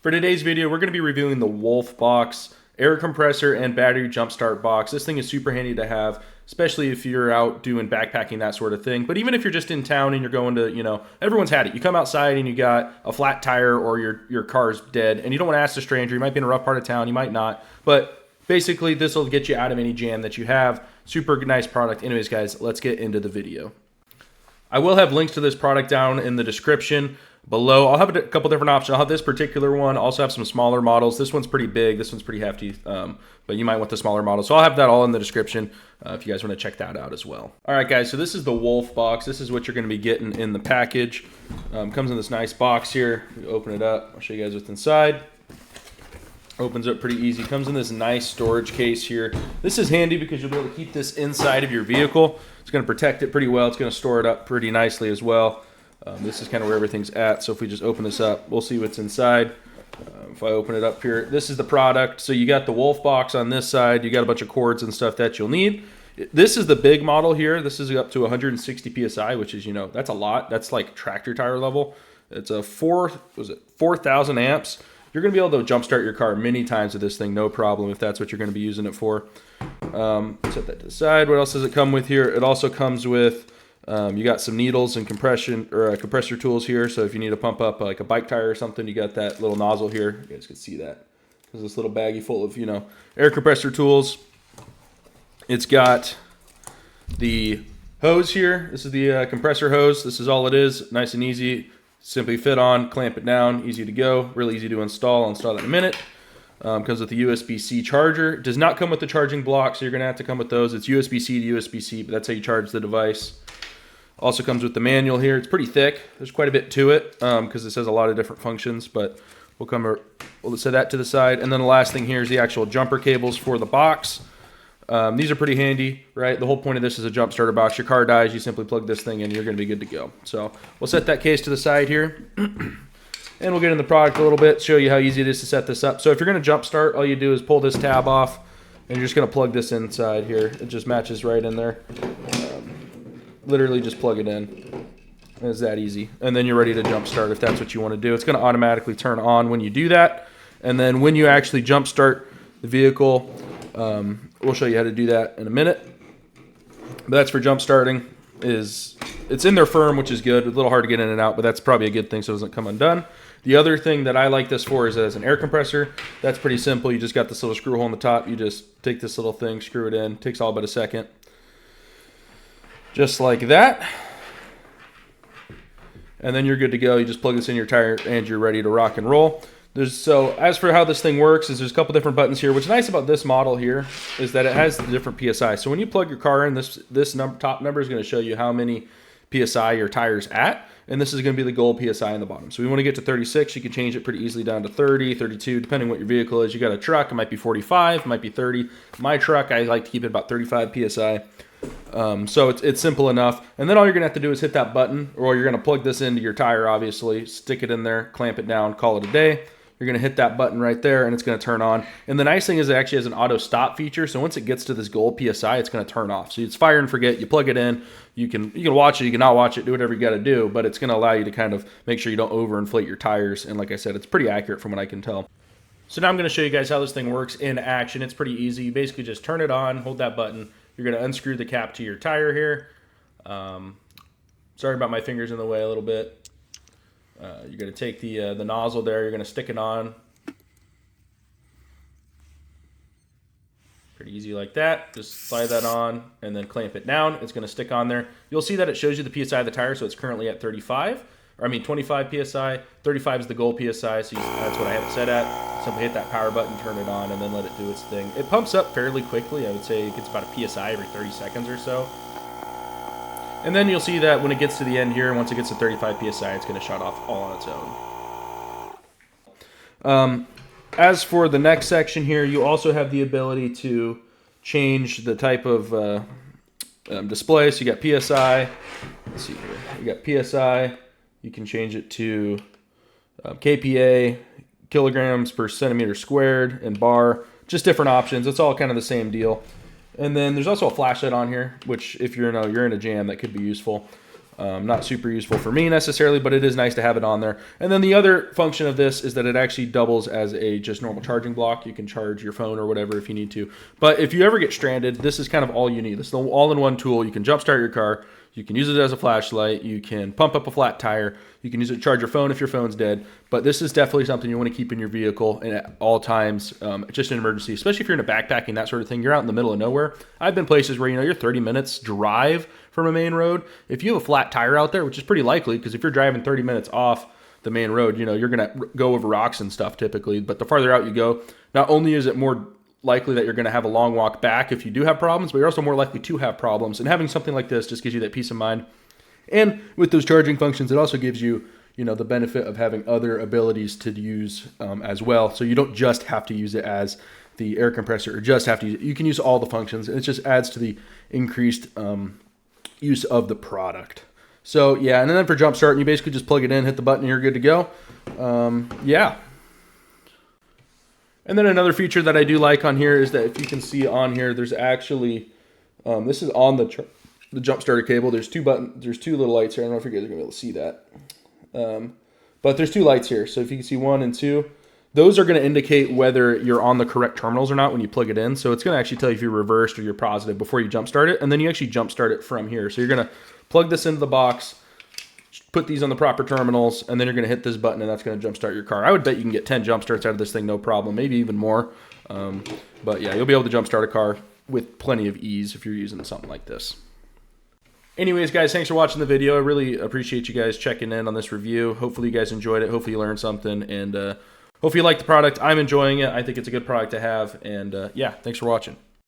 For today's video, we're going to be reviewing the Wolfbox air compressor and battery jumpstart box. This thing is super handy to have, especially if you're out doing backpacking, that sort of thing. But even if you're just in town and you're going to, everyone's had it. You come outside and you got a flat tire or your car's dead and you don't want to ask a stranger. You might be in a rough part of town, you might not. But basically, this will get you out of any jam that you have. Super nice product. Anyways, guys, let's get into the video. I will have links to this product down in the description below. I'll have a couple different options. I'll have this particular one. Also have some smaller models. This one's pretty big. This one's pretty hefty, but you might want the smaller model. So I'll have that all in the description if you guys want to check that out as well. All right, guys, so this is the Wolfbox. This is what you're going to be getting in the package. Comes in this nice box here. We open it up. I'll show you guys what's inside. Opens up pretty easy. Comes in this nice storage case here. This is handy because you'll be able to keep this inside of your vehicle. It's going to protect it pretty well. It's going to store it up pretty nicely as well. This is kind of where everything's at. So if we just open this up, we'll see what's inside. If I open it up here, this is the product. So you got the Wolfbox on this side. You got a bunch of cords and stuff that you'll need. This is the big model here. This is up to 160 PSI, which is, that's a lot. That's like tractor tire level. It's a 4,000 amps. You're going to be able to jumpstart your car many times with this thing, no problem, if that's what you're going to be using it for. Set that to the side. What else does it come with here? It also comes with, you got some needles and compressor tools here. So if you need to pump up like a bike tire or something, you got that little nozzle here. You guys can see that. There's this little baggie full of, air compressor tools. It's got the hose here. This is the compressor hose. This is all it is. Nice and easy. Simply fit on, clamp it down, easy to go, really easy to install. I'll install that in a minute. Comes with the USB-C charger. It does not come with the charging block, so you're going to have to come with those. It's USB-C to USB-C, but that's how you charge the device. Also comes with the manual here. It's pretty thick. There's quite a bit to it because it says a lot of different functions, but we'll set that to the side. And then the last thing here is the actual jumper cables for the box. These are pretty handy, right? The whole point of this is a jump starter box. Your car dies, you simply plug this thing in, you're going to be good to go. So we'll set that case to the side here, and we'll get in the product a little bit, show you how easy it is to set this up. So if you're going to jump start, all you do is pull this tab off, and you're just going to plug this inside here. It just matches right in there. Literally just plug it in. It's that easy. And then you're ready to jump start if that's what you want to do. It's going to automatically turn on when you do that. And then when you actually jump start the vehicle, we'll show you how to do that in a minute. But that's for jump starting. It's in there firm, which is good. A little hard to get in and out, but that's probably a good thing so it doesn't come undone. The other thing that I like this for is as an air compressor. That's pretty simple. You just got this little screw hole in the top. You just take this little thing, screw it in. Takes all but a second. Just like that. And then you're good to go. You just plug this in your tire and you're ready to rock and roll. So as for how this thing works, there's a couple different buttons here. What's nice about this model here is that it has the different PSI. So when you plug your car in, this top number is going to show you how many PSI your tire's at. And this is going to be the gold PSI in the bottom. So we want to get to 36. You can change it pretty easily down to 30, 32, depending what your vehicle is. You got a truck, it might be 45, it might be 30. My truck, I like to keep it about 35 PSI. So it's simple enough. And then all you're going to have to do is hit that button, or you're going to plug this into your tire, obviously, stick it in there, clamp it down, call it a day. You're going to hit that button right there, and it's going to turn on. And the nice thing is it actually has an auto stop feature. So once it gets to this gold PSI, it's going to turn off. So it's fire and forget. You plug it in. You can watch it. You can not watch it. Do whatever you got to do. But it's going to allow you to kind of make sure you don't overinflate your tires. And like I said, it's pretty accurate from what I can tell. So now I'm going to show you guys how this thing works in action. It's pretty easy. You basically just turn it on, hold that button. You're going to unscrew the cap to your tire here. Sorry about my fingers in the way a little bit. You're going to take the nozzle there. You're going to stick it on. Pretty easy like that. Just slide that on and then clamp it down. It's going to stick on there. You'll see that it shows you the PSI of the tire. So it's currently at 25 PSI. 35 is the gold PSI. So that's what I have it set at. Simply hit that power button, turn it on, and then let it do its thing. It pumps up fairly quickly. I would say it gets about a PSI every 30 seconds or so. And then you'll see that when it gets to the end here, once it gets to 35 PSI, it's going to shut off all on its own. As for the next section here, you also have the ability to change the type of display. So you got PSI. Let's see here. You got PSI. You can change it to kPa, kilograms per centimeter squared, and bar. Just different options. It's all kind of the same deal. And then there's also a flashlight on here, which if you're in a jam, that could be useful. Not super useful for me necessarily, but it is nice to have it on there. And then the other function of this is that it actually doubles as a just normal charging block. You can charge your phone or whatever if you need to. But if you ever get stranded, this is kind of all you need. This is the all-in-one tool. You can jumpstart your car. You can use it as a flashlight. You can pump up a flat tire. You can use it to charge your phone if your phone's dead. But this is definitely something you want to keep in your vehicle and at all times, just an emergency, especially if you're into backpacking, that sort of thing. You're out in the middle of nowhere. I've been places where, you're 30 minutes drive from a main road. If you have a flat tire out there, which is pretty likely, because if you're driving 30 minutes off the main road, you're going to go over rocks and stuff typically. But the farther out you go, not only is it more likely that you're going to have a long walk back if you do have problems, but you're also more likely to have problems. And having something like this just gives you that peace of mind. And with those charging functions, it also gives you, the benefit of having other abilities to use as well. So you don't just have to use it as the air compressor or just have to use it. You can use all the functions. It just adds to the increased use of the product. So yeah, and then for jump start, you basically just plug it in, hit the button, and you're good to go. Yeah. And then another feature that I do like on here is that if you can see on here, there's actually, this is on the jump starter cable. There's two buttons, there's two little lights here. I don't know if you guys are gonna be able to see that. But there's two lights here. So if you can see 1 and 2, those are gonna indicate whether you're on the correct terminals or not when you plug it in. So it's gonna actually tell you if you're reversed or you're positive before you jump start it. And then you actually jump start it from here. So you're gonna plug this into the box, put these on the proper terminals, and then you're going to hit this button, and that's going to jumpstart your car. I would bet you can get 10 jump starts out of this thing, no problem, maybe even more. But yeah, you'll be able to jumpstart a car with plenty of ease if you're using something like this. Anyways, guys, thanks for watching the video. I really appreciate you guys checking in on this review. Hopefully you guys enjoyed it. Hopefully you learned something, and hopefully you like the product. I'm enjoying it. I think it's a good product to have, and yeah, thanks for watching.